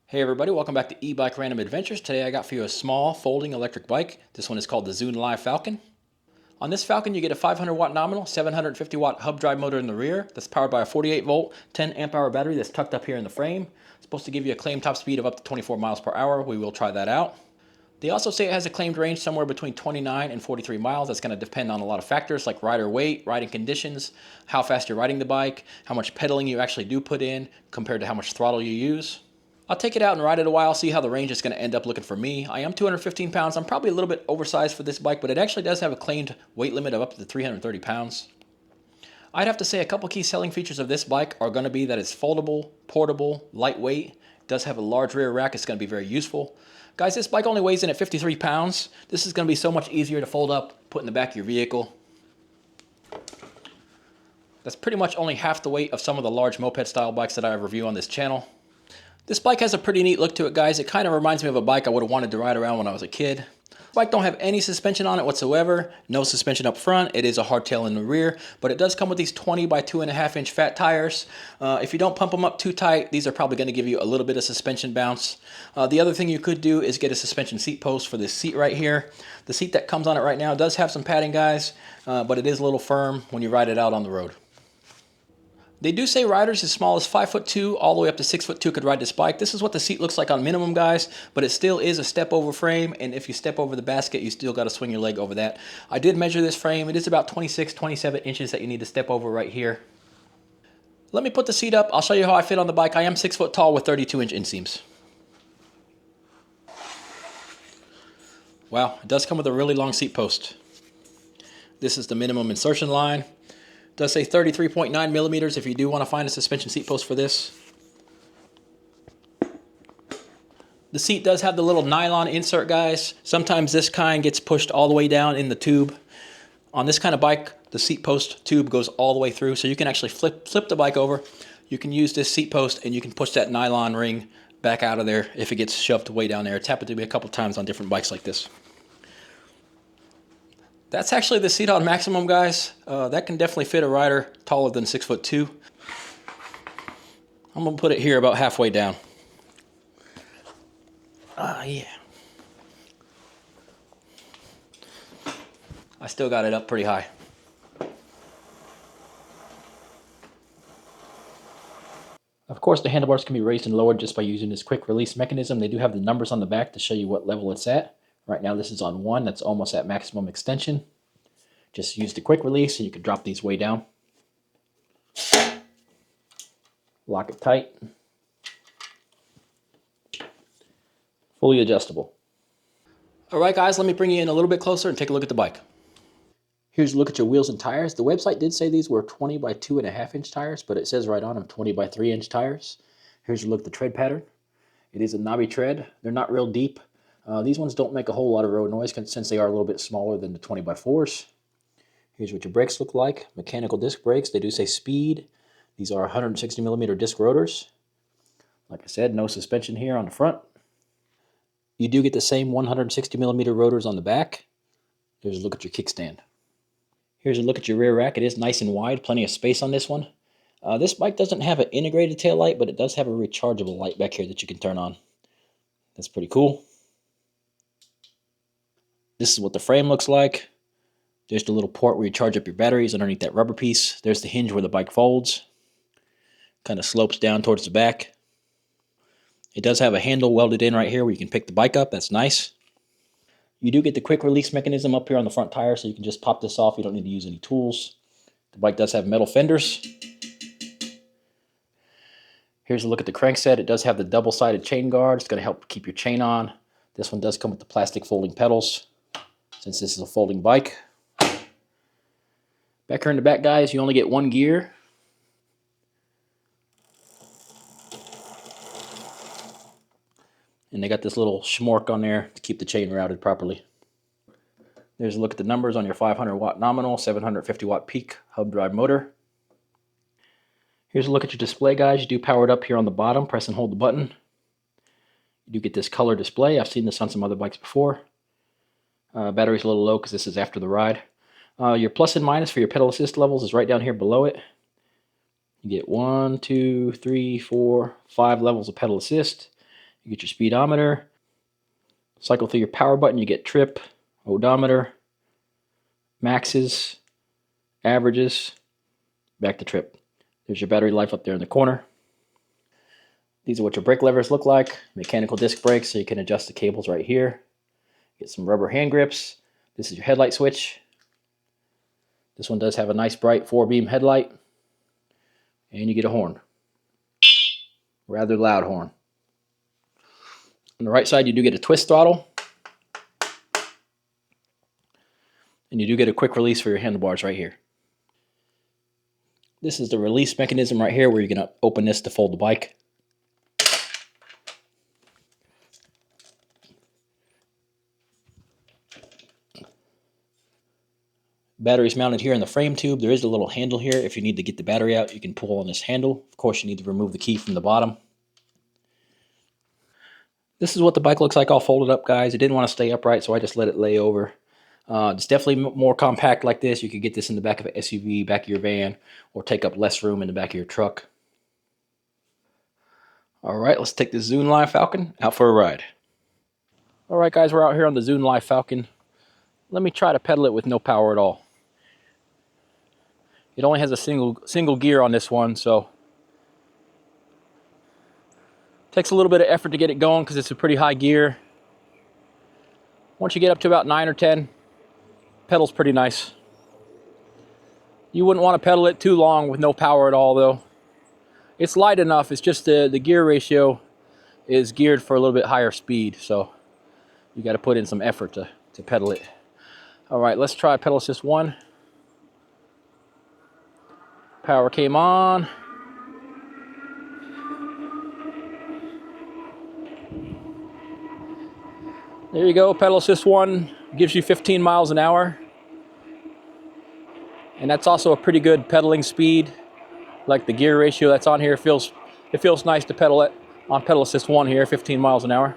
Hey everybody, welcome back to E-Bike Random Adventures. Today I got for you a small folding electric bike. This one is called the Zoonlai Falcon. On this Falcon you get a 500 watt nominal, 750 watt hub drive motor in the rear that's powered by a 48 volt, 10 amp hour battery that's tucked up here in the frame. It's supposed to give you a claimed top speed of up to 24 miles per hour. We will try that out. They also say it has a claimed range somewhere between 29 and 43 miles. That's going to depend on a lot of factors like rider weight, riding conditions, how fast you're riding the bike, how much pedaling you actually do put in compared to how much throttle you use. I'll take it out and ride it a while, see how the range is going to end up looking for me. I am 215 pounds. I'm probably a little bit oversized for this bike, but it actually does have a claimed weight limit of up to 330 pounds. I'd have to say a couple key selling features of this bike are going to be that it's foldable, portable, lightweight. It does have a large rear rack. It's going to be very useful. Guys, this bike only weighs in at 53 pounds. This is going to be so much easier to fold up, put in the back of your vehicle. That's pretty much only half the weight of some of the large moped style bikes that I review on this channel. This bike has a pretty neat look to it, guys. It kind of reminds me of a bike I would have wanted to ride around when I was a kid. The bike don't have any suspension on it whatsoever. No suspension up front. It is a hardtail in the rear, but it does come with these 20 by 2.5 inch fat tires. If you don't pump them up too tight, these are probably going to give you a little bit of suspension bounce. The other thing you could do is get a suspension seat post for this seat right here. The seat that comes on it right now does have some padding, guys, but it is a little firm when you ride it out on the road. They do say riders as small as 5'2" all the way up to 6'2" could ride this bike. This is what the seat looks like on minimum, guys, but it still is a step over frame, and if you step over the basket, you still got to swing your leg over that. I did measure this frame. It is about 26, 27 inches that you need to step over right here. Let me put the seat up. I'll show you how I fit on the bike. I am 6 foot tall with 32 inch inseams. Wow, it does come with a really long seat post. This is the minimum insertion line. It does say 33.9 millimeters if you do want to find a suspension seat post for this. The seat does have the little nylon insert, guys. Sometimes this kind gets pushed all the way down in the tube. On this kind of bike, the seat post tube goes all the way through, so you can actually flip the bike over. You can use this seat post and you can push that nylon ring back out of there if it gets shoved way down there. It's happened to me a couple times on different bikes like this. That's actually the seat on maximum, guys. That can definitely fit a rider taller than 6'2". I'm gonna put it here about halfway down. Yeah. I still got it up pretty high. Of course, the handlebars can be raised and lowered just by using this quick release mechanism. They do have the numbers on the back to show you what level it's at. Right now this is on 1, that's almost at maximum extension. Just use the quick release and you can drop these way down. Lock it tight. Fully adjustable. Alright guys, let me bring you in a little bit closer and take a look at the bike. Here's a look at your wheels and tires. The website did say these were 20 by 2.5 inch tires, but it says right on them 20 by 3 inch tires. Here's a look at the tread pattern. It is a knobby tread. They're not real deep. These ones don't make a whole lot of road noise since they are a little bit smaller than the 20 by 4s. Here's what your brakes look like. Mechanical disc brakes. They do say speed. These are 160 millimeter disc rotors. Like I said, no suspension here on the front. You do get the same 160 millimeter rotors on the back. Here's a look at your kickstand. Here's a look at your rear rack. It is nice and wide. Plenty of space on this one. This bike doesn't have an integrated tail light, but it does have a rechargeable light back here that you can turn on. That's pretty cool. This is what the frame looks like. There's the little port where you charge up your batteries underneath that rubber piece. There's the hinge where the bike folds. Kind of slopes down towards the back. It does have a handle welded in right here where you can pick the bike up. That's nice. You do get the quick release mechanism up here on the front tire, so you can just pop this off. You don't need to use any tools. The bike does have metal fenders. Here's a look at the crankset. It does have the double-sided chain guard. It's going to help keep your chain on. This one does come with the plastic folding pedals, since this is a folding bike. Back here in the back, guys, you only get one gear. And they got this little schmork on there to keep the chain routed properly. There's a look at the numbers on your 500 watt nominal, 750 watt peak hub drive motor. Here's a look at your display, guys. You do power it up here on the bottom. Press and hold the button. You do get this color display. I've seen this on some other bikes before. Battery's a little low because this is after the ride. Your plus and minus for your pedal assist levels is right down here below it. You get 1, 2, 3, 4, 5 levels of pedal assist. You get your speedometer. Cycle through your power button. You get trip, odometer, maxes, averages, back to trip. There's your battery life up there in the corner. These are what your brake levers look like. Mechanical disc brakes, so you can adjust the cables right here. Get some rubber hand grips. This is your headlight switch. This one does have a nice bright 4-beam headlight. And you get a horn. Rather loud horn. On the right side, you do get a twist throttle. And you do get a quick release for your handlebars right here. This is the release mechanism right here where you're going to open this to fold the bike. Battery's mounted here in the frame tube. There is a little handle here. If you need to get the battery out, you can pull on this handle. Of course, you need to remove the key from the bottom. This is what the bike looks like all folded up, guys. It didn't want to stay upright, so I just let it lay over. It's definitely more compact like this. You could get this in the back of an SUV, back of your van, or take up less room in the back of your truck. All right, let's take this Zoonlai Falcon out for a ride. All right, guys, we're out here on the Zoonlai Falcon. Let me try to pedal it with no power at all. It only has a single gear on this one, so takes a little bit of effort to get it going because it's a pretty high gear. Once you get up to about 9 or 10, pedal's pretty nice. You wouldn't want to pedal it too long with no power at all, though. It's light enough. It's just the gear ratio is geared for a little bit higher speed, so you got to put in some effort to pedal it. All right, let's try pedal assist 1. Power came on. There you go, pedal assist 1 gives you 15 miles an hour. And that's also a pretty good pedaling speed. Like the gear ratio that's on here, it feels nice to pedal it on pedal assist 1 here, 15 miles an hour.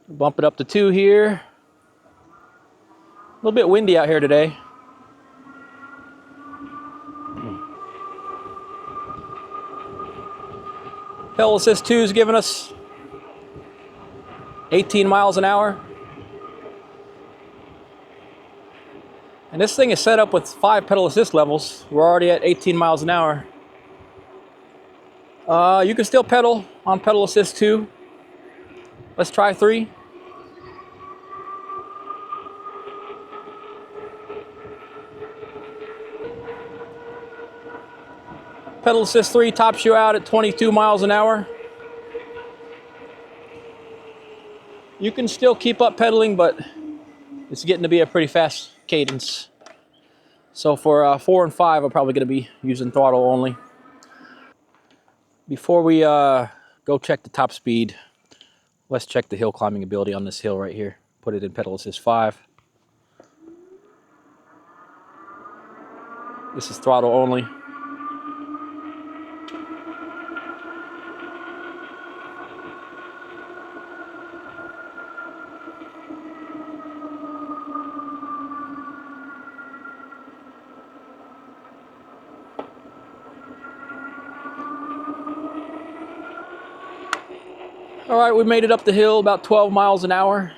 Bump it up to 2 here. A little bit windy out here today. Pedal assist 2 is giving us 18 miles an hour. And this thing is set up with 5 pedal assist levels. We're already at 18 miles an hour. You can still pedal on pedal assist 2. Let's try 3. Pedal assist 3 tops you out at 22 miles an hour. You can still keep up pedaling, but it's getting to be a pretty fast cadence. So for 4 and 5, I'm probably going to be using throttle only. Before we go check the top speed, let's check the hill climbing ability on this hill right here. Put it in pedal assist 5. This is throttle only. All right, we made it up the hill about 12 miles an hour.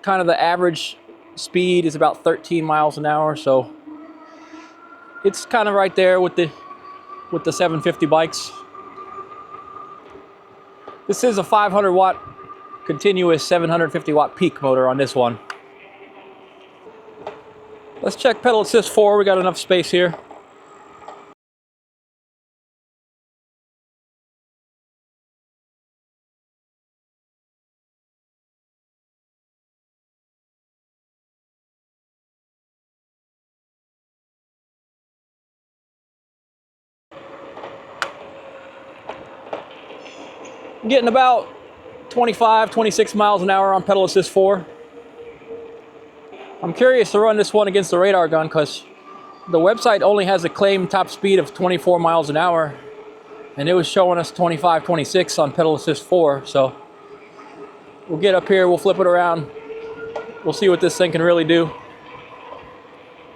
Kind of the average speed is about 13 miles an hour, so it's kind of right there with the 750 bikes. This is a 500 watt continuous 750 watt peak motor on this one. Let's check pedal assist 4. We got enough space here. I'm getting about 25, 26 miles an hour on pedal assist 4. I'm curious to run this one against the radar gun because the website only has a claimed top speed of 24 miles an hour, and it was showing us 25, 26 on pedal assist 4. So we'll get up here, we'll flip it around, we'll see what this thing can really do.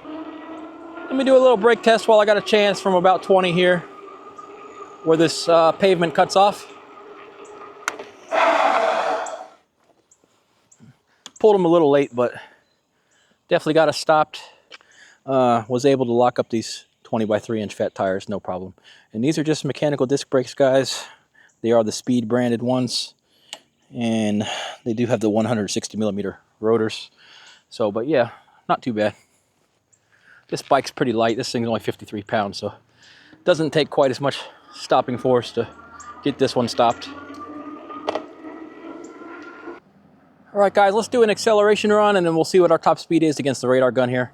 Let me do a little brake test while I got a chance from about 20 here, where this pavement cuts off. Pulled them a little late, but definitely got us stopped. Was able to lock up these 20 by 3 inch fat tires, no problem. And these are just mechanical disc brakes, guys. They are the Speed branded ones, and they do have the 160 millimeter rotors. So, but yeah, not too bad. This bike's pretty light. This thing's only 53 pounds, so it doesn't take quite as much stopping force to get this one stopped. All right, guys, let's do an acceleration run, and then we'll see what our top speed is against the radar gun here.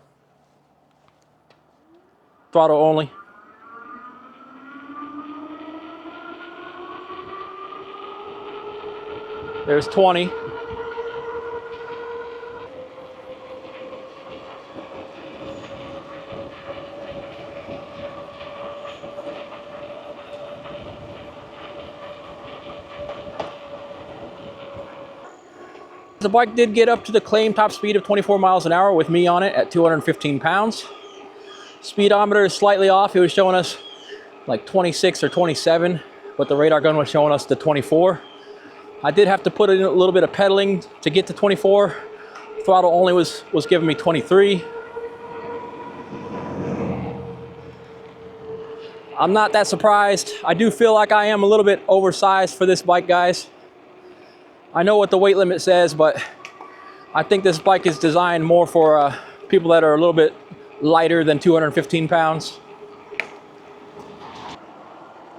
Throttle only. There's 20. The bike did get up to the claimed top speed of 24 miles an hour with me on it at 215 pounds. Speedometer is slightly off. It was showing us like 26 or 27, but the radar gun was showing us the 24. I did have to put in a little bit of pedaling to get to 24. Throttle only was giving me 23. I'm not that surprised. I do feel like I am a little bit oversized for this bike, guys. I know what the weight limit says, but I think this bike is designed more for people that are a little bit lighter than 215 pounds.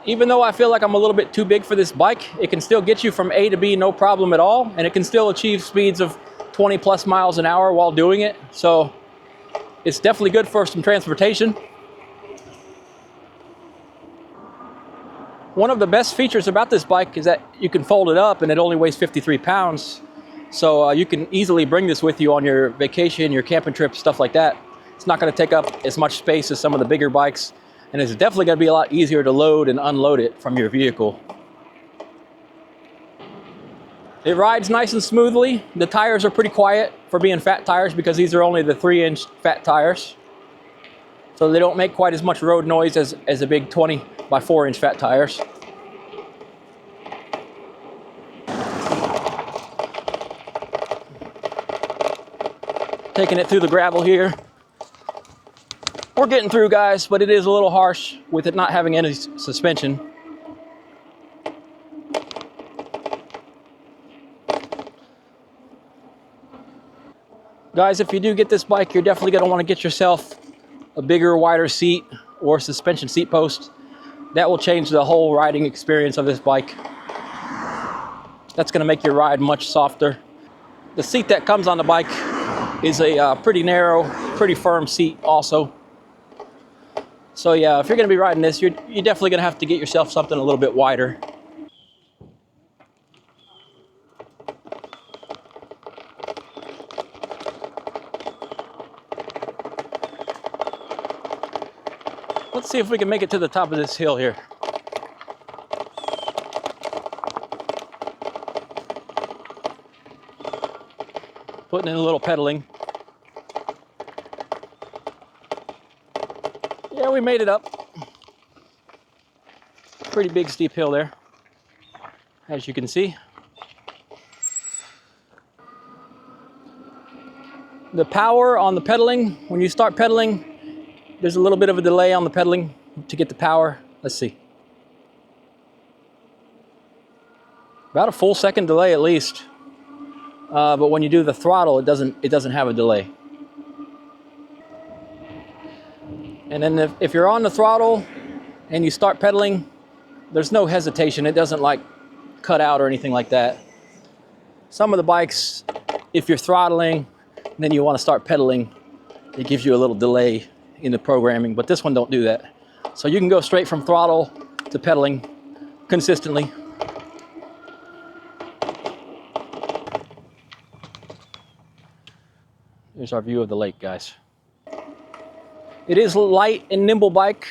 Even though I feel like I'm a little bit too big for this bike, it can still get you from A to B no problem at all, and it can still achieve speeds of 20 plus miles an hour while doing it. So it's definitely good for some transportation. One of the best features about this bike is that you can fold it up, and it only weighs 53 pounds. So you can easily bring this with you on your vacation, your camping trip, stuff like that. It's not going to take up as much space as some of the bigger bikes, and it's definitely going to be a lot easier to load and unload it from your vehicle. It rides nice and smoothly. The tires are pretty quiet for being fat tires because these are only the 3-inch fat tires. So they don't make quite as much road noise as the big 20 by 4-inch fat tires. Taking it through the gravel here. We're getting through, guys, but it is a little harsh with it not having any suspension. Guys, if you do get this bike, you're definitely going to want to get yourself a bigger, wider seat or suspension seat post. That will change the whole riding experience of this bike. That's going to make your ride much softer. The seat that comes on the bike is a pretty narrow, pretty firm seat also. So yeah, if you're going to be riding this, you're definitely going to have to get yourself something a little bit wider. Let's see if we can make it to the top of this hill here. Putting in a little pedaling. Yeah, we made it up. Pretty big steep hill there, as you can see. The power on the pedaling, when you start pedaling, there's a little bit of a delay on the pedaling to get the power. Let's see. About a full second delay at least. But when you do the throttle, it doesn't have a delay. And then if you're on the throttle and you start pedaling, there's no hesitation. It doesn't like cut out or anything like that. Some of the bikes, if you're throttling and then you want to start pedaling, it gives you a little delay in the programming, but this one don't do that. So you can go straight from throttle to pedaling consistently. Here's our view of the lake, guys. It is a light and nimble bike,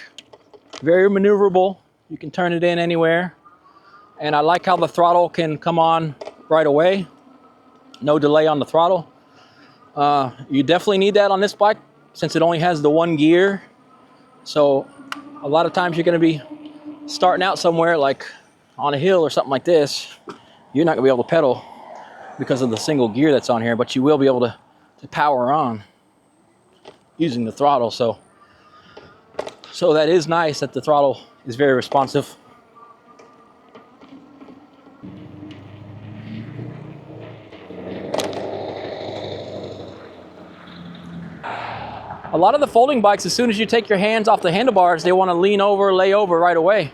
very maneuverable. You can turn it in anywhere. And I like how the throttle can come on right away. No delay on the throttle. You definitely need that on this bike since it only has the one gear. So a lot of times you're going to be starting out somewhere like on a hill or something like this. You're not going to be able to pedal because of the single gear that's on here, but you will be able to power on using the throttle. So that is nice that the throttle is very responsive. A lot of the folding bikes, as soon as you take your hands off the handlebars, they want to lean over, lay over right away.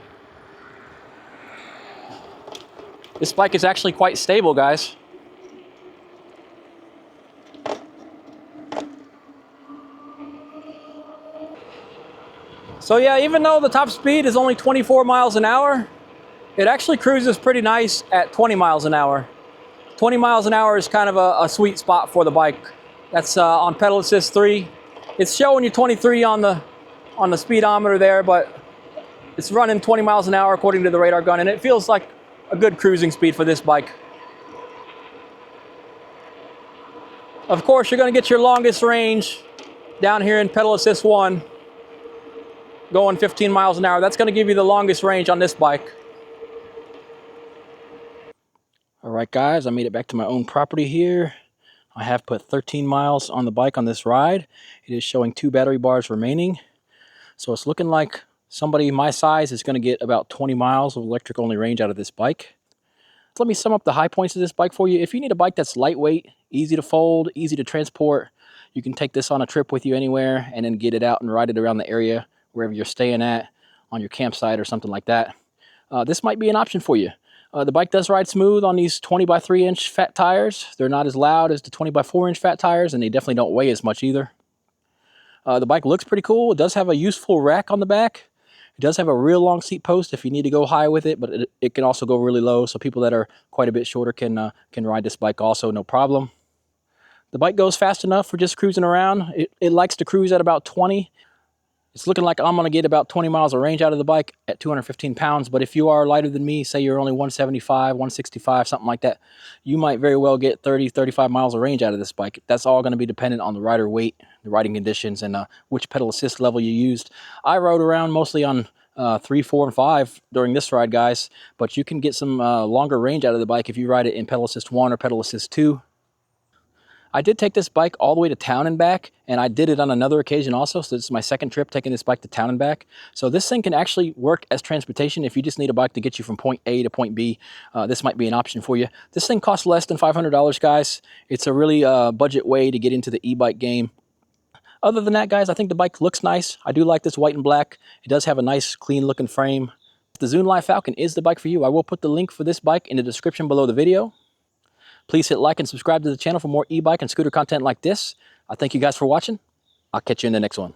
This bike is actually quite stable, guys. So yeah, even though the top speed is only 24 miles an hour, it actually cruises pretty nice at 20 miles an hour. 20 miles an hour is kind of a sweet spot for the bike. That's on pedal assist 3. It's showing you 23 on the speedometer there, but it's running 20 miles an hour according to the radar gun, and it feels like a good cruising speed for this bike. Of course, you're going to get your longest range down here in pedal assist 1, going 15 miles an hour. That's going to give you the longest range on this bike. All right, guys, I made it back to my own property here. I have put 13 miles on the bike on this ride. It is showing 2 battery bars remaining. So it's looking like somebody my size is going to get about 20 miles of electric only range out of this bike. Let me sum up the high points of this bike for you. If you need a bike that's lightweight, easy to fold, easy to transport, you can take this on a trip with you anywhere and then get it out and ride it around the area wherever you're staying at, on your campsite or something like that. This might be an option for you. The bike does ride smooth on these 20 by 3 inch fat tires. They're not as loud as the 20 by 4 inch fat tires, and they definitely don't weigh as much either. The bike looks pretty cool. It does have a useful rack on the back. It does have a real long seat post if you need to go high with it, but it can also go really low, so people that are quite a bit shorter can ride this bike also, no problem. The bike goes fast enough for just cruising around. It likes to cruise at about 20. It's looking like I'm going to get about 20 miles of range out of the bike at 215 pounds. But if you are lighter than me, say you're only 175, 165, something like that, you might very well get 30, 35 miles of range out of this bike. That's all going to be dependent on the rider weight, the riding conditions, and which pedal assist level you used. I rode around mostly on 3, 4, and 5 during this ride, guys. But you can get some longer range out of the bike if you ride it in pedal assist 1 or pedal assist 2. I did take this bike all the way to town and back, and I did it on another occasion also, so this is my second trip taking this bike to town and back. So this thing can actually work as transportation. If you just need a bike to get you from point A to point B, this might be an option for you. This thing costs less than $500, guys. It's a really budget way to get into the e-bike game. Other than that, guys, I think the bike looks nice. I do like this white and black. It does have a nice, clean-looking frame. The Zoonlai Falcon is the bike for you. I will put the link for this bike in the description below the video. Please hit like and subscribe to the channel for more e-bike and scooter content like this. I thank you guys for watching. I'll catch you in the next one.